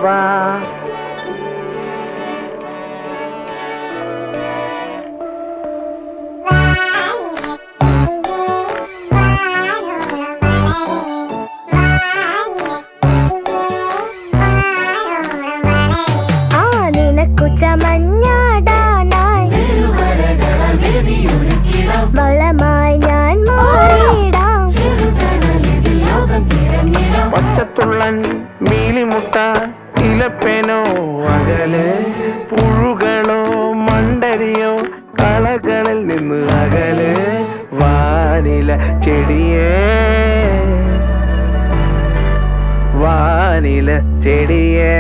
വാ. വളമായി ഞാൻ മാറിയിടാം. പച്ചത്തുള്ളൻ മീലിമുട്ട ഇലപ്പേനോ അകലെ, പുഴുകളോ മണ്ടരിയോ കളകളിൽ നിന്ന് അകലെ. വാനില ചെടിയേ, വാനില ചെടിയേ.